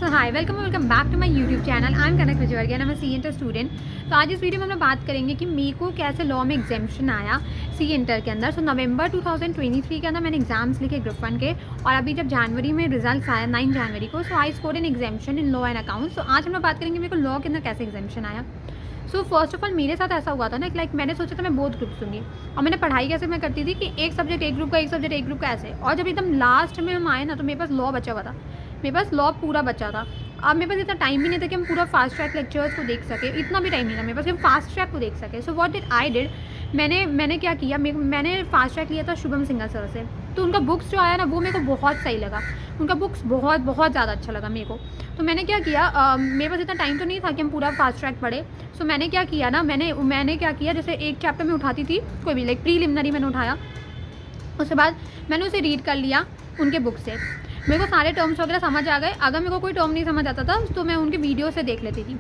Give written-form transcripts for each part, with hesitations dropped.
So hi welcome back to my YouTube channel. I am Kanak Vijayvargiya and I am C inter student. तो आज इस video में हम लोग बात करेंगे कि मेरे को कैसे लॉ में एग्जाम्शन आया सी इंटर के अंदर। सो नवंबर 2023 के अंदर मैंने एग्जाम्स लिखे ग्रुप 1 के, और अभी जब जनवरी में रिजल्ट आया 9 जनवरी को, so I score in exemption in law and accounts. तो आज हम लोग बात करेंगे मेरे को लॉ के अंदर कैसे एग्जाम्शन आया। सो फर्स्ट ऑफ ऑल मेरे साथ ऐसा हुआ था ना, लाइक मैंने सोचा था मैं बोथ ग्रुप दूंगी, और मैंने पढ़ाई कैसे मैं करती थी कि एक सब्जेक्ट एक ग्रुप का, एक सब्जेक्ट एक ग्रुप का ऐसे। और जब एकदम लास्ट में हम आए ना, तो मेरे पास लॉ बचा हुआ था, मेरे पास लॉ पूरा बचा था। अब मेरे पास इतना टाइम भी नहीं था कि हम पूरा फास्ट ट्रैक लेक्चर्स को देख सके, इतना भी टाइम नहीं था मेरे पास कि हम फास्ट ट्रैक को देख सके। So what did I did, मैंने क्या किया, मैंने फास्ट ट्रैक लिया था शुभम सिंघल सर से। तो उनका बुक्स जो आया ना वो मेरे को बहुत सही लगा, उनका बुक्स बहुत बहुत ज़्यादा अच्छा लगा मेरे को। तो मैंने क्या किया, मेरे पास इतना टाइम तो नहीं था कि हम पूरा फास्ट ट्रैक पढ़े। सो मैंने क्या किया ना, मैंने क्या किया, जैसे एक चैप्टर में उठाती थी कोई भी, लाइक प्रीलिमिनरी मैंने उठाया, उसके बाद मैंने उसे रीड कर लिया उनके बुक से। मेरे को सारे टर्म्स वगैरह समझ आ गए। अगर मेरे को कोई टर्म नहीं समझ आता था तो मैं उनके वीडियो से देख लेती थी।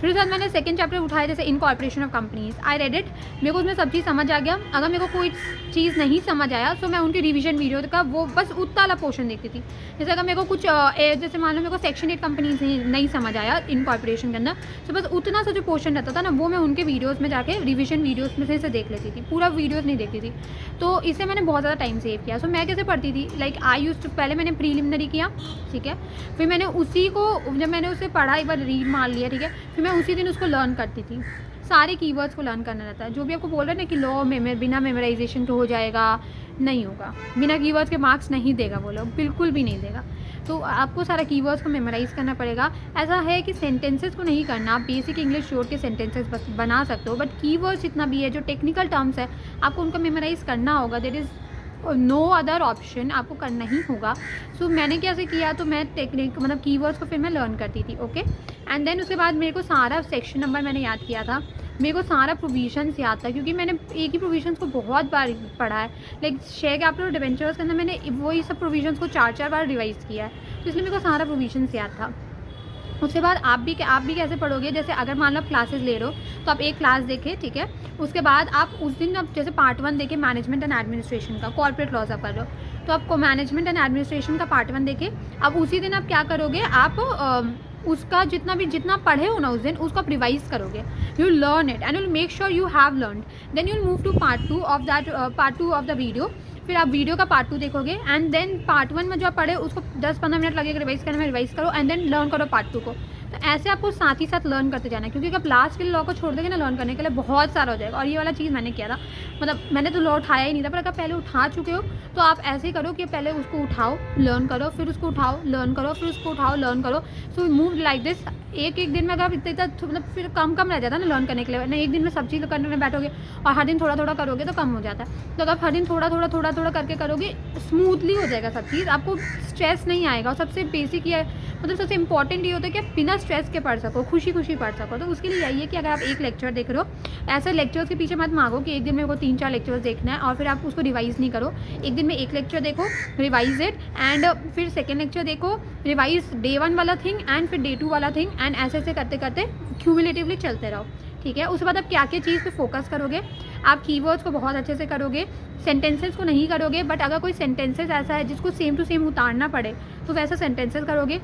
फिर उसके बाद मैंने सेकंड चैप्टर उठाया, जैसे incorporation of companies. I read it, मेरे को उसमें सब चीज़ समझ आ गया। अगर मेरे को कोई चीज़ नहीं समझ आया तो मैं उनकी रिवीजन वीडियो का वो बस उतना वाला पोर्शन देखती थी। जैसे अगर मेरे को कुछ जैसे मान लो मेरे को सेक्शन 8 कंपनीज नहीं समझ आया इनकॉर्पोरेशन के अंदर, तो बस उतना सा जो पोर्शन रहता था ना वो मैं उनके वीडियोज़ में जाके रिविजन वीडियोज़ में से देख लेती थी, पूरा वीडियोज़ नहीं देखती थी। तो इससे मैंने बहुत ज़्यादा टाइम सेव किया। सो मैं कैसे पढ़ती थी, लाइक आई यूज टू, पहले मैंने प्रीलिमिनरी किया, ठीक है, फिर मैंने उसी को, जब मैंने उसे पढ़ा एक बार रीड मार लिया, ठीक है, फिर मैं उसी दिन उसको लर्न करती थी। सारे कीवर्ड्स को लर्न करना रहता है। जो भी आपको बोल रहे हैं ना कि लॉ में बिना मेमोराइजेशन तो हो जाएगा, नहीं होगा, बिना कीवर्ड्स के मार्क्स नहीं देगा वो लोग, बिल्कुल भी नहीं देगा। तो आपको सारा कीवर्ड्स को मेमोराइज़ करना पड़ेगा। ऐसा है कि सेंटेंसेस को नहीं करना, आप बेसिक इंग्लिश जोड़ के सेंटेंसेस बस बना सकते हो, बट कीवर्ड्स जितना भी है, जो टेक्निकल टर्म्स है, आपको उनको मेमोराइज़ करना होगा। There is no other option, आपको करना ही होगा। सो मैंने कैसे किया, तो मैं टेक्निक मतलब कीवर्ड्स को फिर मैं लर्न करती थी, ओके। एंड देन उसके बाद मेरे को सारा सेक्शन नंबर मैंने याद किया था, मेरे को सारा प्रोविजंस याद था, क्योंकि मैंने एक ही प्रोविजंस को बहुत बार पढ़ा है। लाइक शेयर कैपिटल और डिवेंचर्स के अंदर मैंने वही सब प्रोविजंस को 4-4 बार रिवाइज़ किया है, तो इसलिए मेरे को सारा प्रोविजंस याद था। उसके बाद आप भी कैसे पढ़ोगे, जैसे अगर मान लो आप क्लासेस ले रहे हो तो आप एक क्लास देखें, ठीक है, उसके बाद आप उस दिन आप जैसे पार्ट 1 देखें मैनेजमेंट एंड एडमिनिस्ट्रेशन का, कॉर्पोरेट लॉज आप कर रहे हो तो आपको मैनेजमेंट एंड एडमिनिस्ट्रेशन का पार्ट 1 देखें। अब उसी दिन आप क्या करोगे, आप उसका जितना पढ़े हो ना उस दिन, उसको आप रिवाइज करोगे। You learn it and you make sure you have learn, then you move to part 2 of the video. फिर आप वीडियो का पार्ट 2 देखोगे, एंड देन पार्ट 1 में जो आप पढ़े उसको 10-15 मिनट लगेगा रिवाइज करने में, रिवाइज करो एंड देन लर्न करो पार्ट 2 को। तो ऐसे आपको साथ ही साथ लर्न करते जाना है, क्योंकि अगर लास्ट के लिए लॉ को छोड़ देंगे ना लर्न करने के लिए, बहुत सारा हो जाएगा। और ये वाला चीज़ मैंने किया था, मतलब मैंने तो लॉ उठाया ही नहीं था, पर अगर पहले उठा चुके हो तो आप ऐसे ही करो कि पहले उसको उठाओ लर्न करो, फिर उसको उठाओ लर्न करो, फिर उसको उठाओ लर्न करो। So move like this. एक दिन में अगर आप इतना मतलब फिर कम रह जाता है ना लर्न करने के लिए, ना एक दिन में सब चीज़ करने में बैठोगे और हर दिन थोड़ा थोड़ा करोगे तो कम हो जाता है। तो अगर आप हर दिन थोड़ा थोड़ा करके करोगे, स्मूथली हो जाएगा सब चीज़, आपको स्ट्रेस नहीं आएगा। और सबसे बेसिक ये मतलब सबसे इंपॉर्टेंट ये होता है कि आप बिना स्ट्रेस के पढ़ सको, खुशी पढ़ सको। तो उसके लिए यही है कि अगर आप एक लेक्चर देख रहे हो, ऐसे लेक्चर्स के पीछे मत मांगो कि एक दिन में को 3-4 लेक्चर्स देखना है और फिर आप उसको रिवाइज़ नहीं करो। एक दिन में एक लेक्चर देखो, रिवाइज इट, एंड फिर सेकेंड लेक्चर देखो, रिवाइज डे 1 वाला थिंग एंड फिर डे 2 वाला थिंग, एंड ऐसे करते करते क्यूमुलेटिवली चलते रहो, ठीक है। उसके बाद आप क्या क्या चीज़ पे फोकस करोगे, आप कीवर्ड्स को बहुत अच्छे से करोगे, सेंटेंसेस को नहीं करोगे, बट अगर कोई सेंटेंसेस ऐसा है जिसको सेम टू सेम उतारना पड़े तो वैसा सेंटेंसेस करोगे,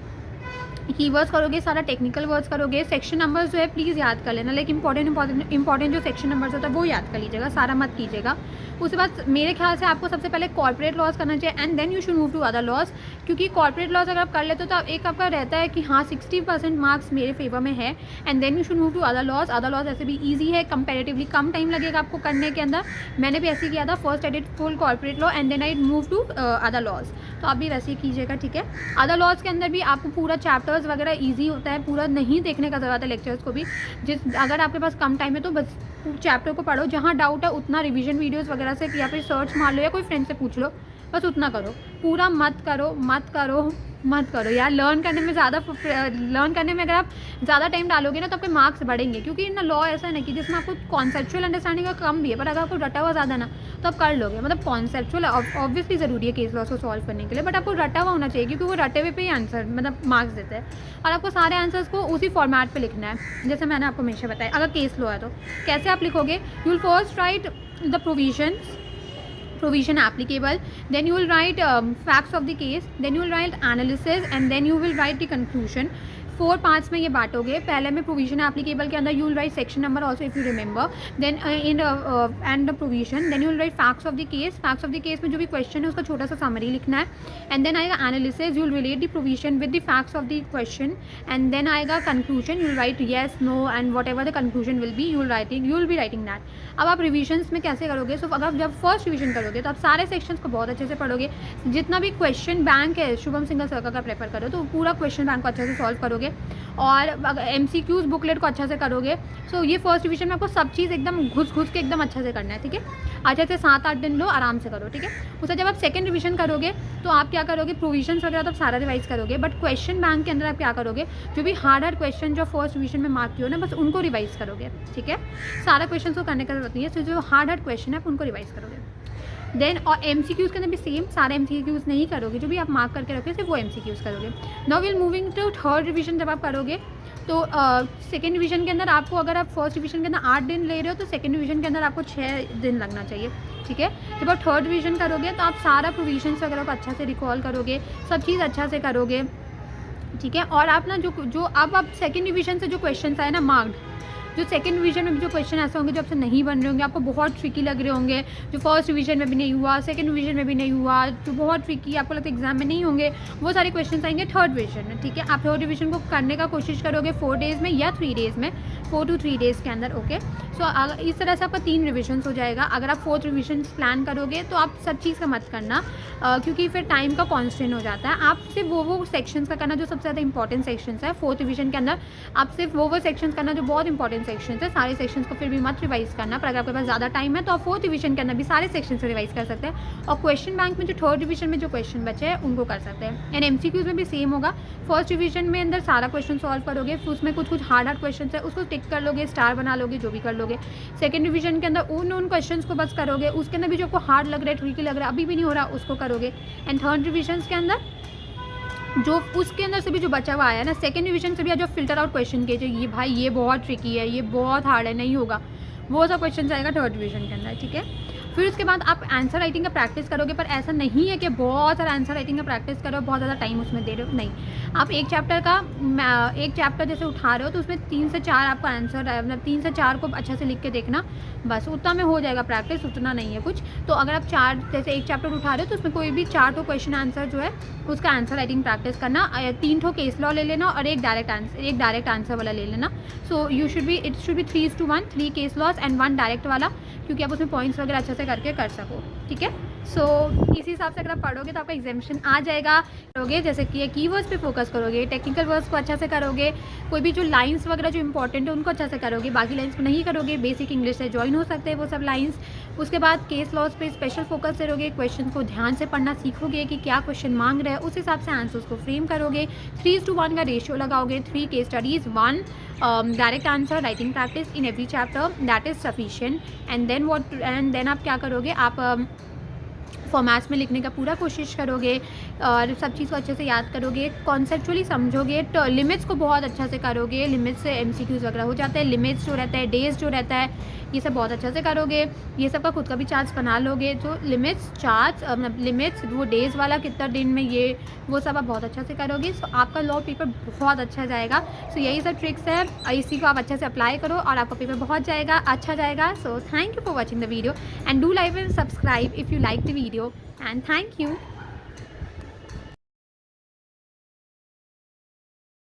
कीवर्ड्स करोगे, सारा टेक्निकल वर्ड्स करोगे। सेक्शन नंबर्स जो है प्लीज़ याद कर लेना, लाइक इंपॉर्टेंट जो सेक्शन नंबर्स होता है वो याद कर लीजिएगा, सारा मत कीजिएगा। उसके बाद मेरे ख्याल से आपको सबसे पहले कॉर्पोरेट लॉज करना चाहिए, and then you should move to other laws. क्योंकि कॉर्पोरेट लॉज अगर आप कर लेते हो तो एक आपका रहता है कि हाँ 60% मार्क्स मेरे फेवर में है, and then you should move to other laws. Other laws ऐसे भी ईजी है, कंपेरेटिवली कम टाइम लगेगा आपको करने के अंदर। मैंने भी ऐसे किया था, first I did full corporate law and then I move to other laws. तो आप भी वैसे ही कीजिएगा, ठीक है। अदर लॉज के अंदर भी आपको पूरा चैप्टर्स वगैरह ईजी होता है, पूरा नहीं देखने का ज़रूरत है लेक्चर्स को भी। अगर आपके पास कम टाइम है तो बस चैप्टर को पढ़ो, जहाँ डाउट है उतना रिवीजन वीडियोस वगैरह से या फिर सर्च मार लो या कोई फ्रेंड से पूछ लो, बस उतना करो। पूरा मत करो यार। लर्न करने में अगर आप ज़्यादा टाइम डालोगे ना तो आपके मार्क्स बढ़ेंगे, क्योंकि ना लॉ ऐसा है ना कि जिसमें आपको कॉन्सेप्चुअल अंडरस्टैंडिंग का कम भी है, पर अगर आपको रटा हुआ ज़्यादा ना तो आप कर लोगे। मतलब कॉन्सेप्चुअल ऑब्वियसली ज़रूरी है केस लॉस को सॉल्व करने के लिए, बट आपको रटा हुआ होना चाहिए, क्योंकि वो रटे हुए पे ही आंसर मतलब मार्क्स देते हैं, और आपको सारे आंसर्स को उसी फॉर्मेट पे लिखना है, जैसे मैंने आपको हमेशा बताया। अगर केस लॉ है तो कैसे आप लिखोगे, you will first right the provisions, provision applicable, then you will write facts of the case, then you will write analysis, and then you will write the conclusion. 4 parts में ये बांटोगे. पहले में प्रोविजन एप्लीकेबल के अंदर you will write section number also if you remember, then in and the provision, then you will write facts of the case. Facts of the case में जो भी क्वेश्चन है उसका छोटा सा समरी लिखना है. एंड देन आएगा analysis, you will relate the provision with the facts of the question. And then आएगा conclusion, you will write yes no and whatever the conclusion will be, you will be writing that. अब आप revisions में कैसे करोगे? सो अगर जब first revision करोगे तो आप सारे सेक्शंस को बहुत अच्छे से पढ़ोगे. जितना भी क्वेश्चन बैंक है शुभम सिंगल सर्कल का प्रेफर करो तो पूरा क्वेश्चन बैंक को अच्छे से सॉल्व करोगे और MCQs बुकलेट को अच्छा से करोगे. सो ये फर्स्ट डिवीजन में आपको सब चीज़ एकदम घुस के एकदम अच्छा से करना है. ठीक है, अच्छे से 7-8 दिन लो, आराम से करो. ठीक है, उससे जब आप सेकंड रिवीजन करोगे तो आप क्या करोगे? प्रोविजन्स वगैरह तो आप सारा रिवाइज करोगे, बट क्वेश्चन बैंक के अंदर आप क्या करोगे? जो भी हार्ड क्वेश्चन जो फर्स्ट डिवीजन में मार्क किए हो ना, बस उनको रिवाइज करोगे. ठीक है, सारा क्वेश्चन को करने का जरूरत नहीं है. सो जो हार्ड क्वेश्चन है आप उनको रिवाइज करोगे. देन और MCQs के अंदर भी सेम, सारे MCQs नहीं करोगे, जो भी आप मार्क करके रखोगे सिर्फ वो MCQs करोगे. Now will moving to third revision. जब आप करोगे तो सेकेंड डिवीजन के अंदर आपको, अगर आप फर्स्ट डिवीजन के अंदर 8 दिन ले रहे हो तो सेकेंड डिवीजन के अंदर आपको 6 दिन लगना चाहिए. ठीक है, जब आप थर्ड डिवीजन करोगे तो आप सारा प्रोविजन्स वगैरह को अच्छा से रिकॉल करोगे, सब चीज़ अच्छा से करोगे. ठीक है, और आप ना जो अब आप सेकेंड डिवीजन से जो क्वेश्चन आए ना मार्क्ड, जो सेकंड डिवीजन में भी जो क्वेश्चन ऐसे होंगे जो आपसे नहीं बन रहे होंगे, आपको बहुत ट्रिकी लग रहे होंगे, जो फर्स्ट डिवीजन में भी नहीं हुआ, सेकंड डिवीजन में भी नहीं हुआ, जो बहुत ट्रिकी आपको लगता है एग्जाम में नहीं होंगे, वो सारे क्वेश्चन आएंगे थर्ड डिवीजन में. ठीक है, आप थर्ड डिवीजन को करने का कोशिश करोगे 4 डेज़ में या 3 डेज़ में, 4 to 3 डेज़ के अंदर. ओके, सो इस तरह से आपका 3 रिविजन हो जाएगा. अगर आप 4th रिविजन प्लान करोगे तो आप सब चीज़ का मत करना, क्योंकि फिर टाइम का कॉन्स्टेंट हो जाता है. आप सिर्फ वो सेक्शंस का करना जो सबसे ज़्यादा इंपॉर्टेंट सेक्शंस है 4th रिविजन के अंदर. आप सिर्फ वो सेक्शंस करना जो बहुत इंपॉर्टेंट सेक्शंस है. सारे सेक्शंस को फिर भी मत रिवाइज करना, पर अगर आपके पास ज़्यादा टाइम है तो आप 4th डिवीजन के अंदर भी सारे सेक्शन से रिवाइज कर सकते हैं. और क्वेश्चन बैंक में जो थर्ड डिवीजन में जो क्वेश्चन बचे हैं उनको कर सकते हैं. एंड MCQs में भी सेम होगा. फर्स्ट डिवीजन में अंदर सारा क्वेश्चन सॉल्व करोगे, फिर उसमें कुछ हार्ड क्वेश्चन है उसको टिक कर लोगे, स्टार बना लोगे, जो भी कर लोगे. सेकंड डिवीजन के अंदर उन क्वेश्चंस को बस करोगे, उसके अंदर भी जो आपको हार्ड लग रहा है, ट्रिकी लग रहा है, अभी भी नहीं हो रहा, उसको करोगे. एंड थर्ड डिवीजन के अंदर जो उसके अंदर से भी जो बचा हुआ आया ना सेकंड डिवीजन से भी जो फिल्टर आउट क्वेश्चन के, जो ये भाई ये बहुत ट्रिकी है, ये बहुत हार्ड है, नहीं होगा, वो सब क्वेश्चन आएगा थर्ड डिवीजन के अंदर. ठीक है, फिर उसके बाद आप आंसर राइटिंग का प्रैक्टिस करोगे, पर ऐसा नहीं है कि बहुत सारा आंसर राइटिंग का प्रैक्टिस करो, बहुत ज़्यादा टाइम उसमें दे रहे हो, नहीं. आप एक चैप्टर जैसे उठा रहे हो तो उसमें 3 से 4 आपका आंसर, मतलब 3 से 4 को अच्छे से लिख के देखना, बस उतना में हो जाएगा प्रैक्टिस, उतना नहीं है कुछ. तो अगर आप 4 जैसे एक चैप्टर उठा रहे हो तो उसमें कोई भी 4 तो क्वेश्चन आंसर जो है उसका आंसर राइटिंग प्रैक्टिस करना. 3 ठो केस लॉ ले लेना और एक डायरेक्ट आंसर वाला ले लेना. So it should be 3:1, 3 case laws and 1 direct वाला, क्योंकि आप उसमें पॉइंट्स वगैरह अच्छे से करके कर सको. ठीक है, सो इसी हिसाब से अगर आप पढ़ोगे तो आपका एग्जामिनेशन आ जाएगा. करोगे जैसे कि कीवर्ड्स पे फोकस करोगे, टेक्निकल वर्ड्स को अच्छा से करोगे, कोई भी जो लाइंस वगैरह जो इंपॉर्टेंट है उनको अच्छा से करोगे, बाकी लाइंस को नहीं करोगे. बेसिक इंग्लिश से ज्वाइन हो सकते हैं वो सब लाइंस. उसके बाद केस लॉस पे स्पेशल फोकस करोगे, क्वेश्चन को ध्यान से पढ़ना सीखोगे कि क्या क्वेश्चन मांग रहे हैं, उस हिसाब से आंसर्स को फ्रेम करोगे. 3:1 का रेशियो लगाओगे, 3 case studies, 1 direct answer writing practice in every chapter, that is sufficient. And then आप क्या करोगे, आप फॉर्मेट्स में लिखने का पूरा कोशिश करोगे और सब चीज़ को अच्छे से याद करोगे, कॉन्सेप्चुअली समझोगे. तो लिमिट्स को बहुत अच्छा से करोगे, लिमिट्स से MCQs वगैरह हो जाते हैं. लिमिट्स जो रहता है, डेज जो रहता है, ये सब बहुत अच्छा से करोगे. ये सब का खुद का भी चार्ट्स बना लोगे. जो लिमिट्स चार्ट्स, मतलब लिमिट्स वो डेज़ वाला कितना दिन में, ये वो सब आप बहुत अच्छा से करोगे. सो आपका लॉ पेपर बहुत अच्छा जाएगा. सो यही सब ट्रिक्स है, इसी को आप अच्छे से अप्लाई करो और आपका पेपर बहुत अच्छा जाएगा. So thank you for watching the video and do like and subscribe if you like the video. And thank you.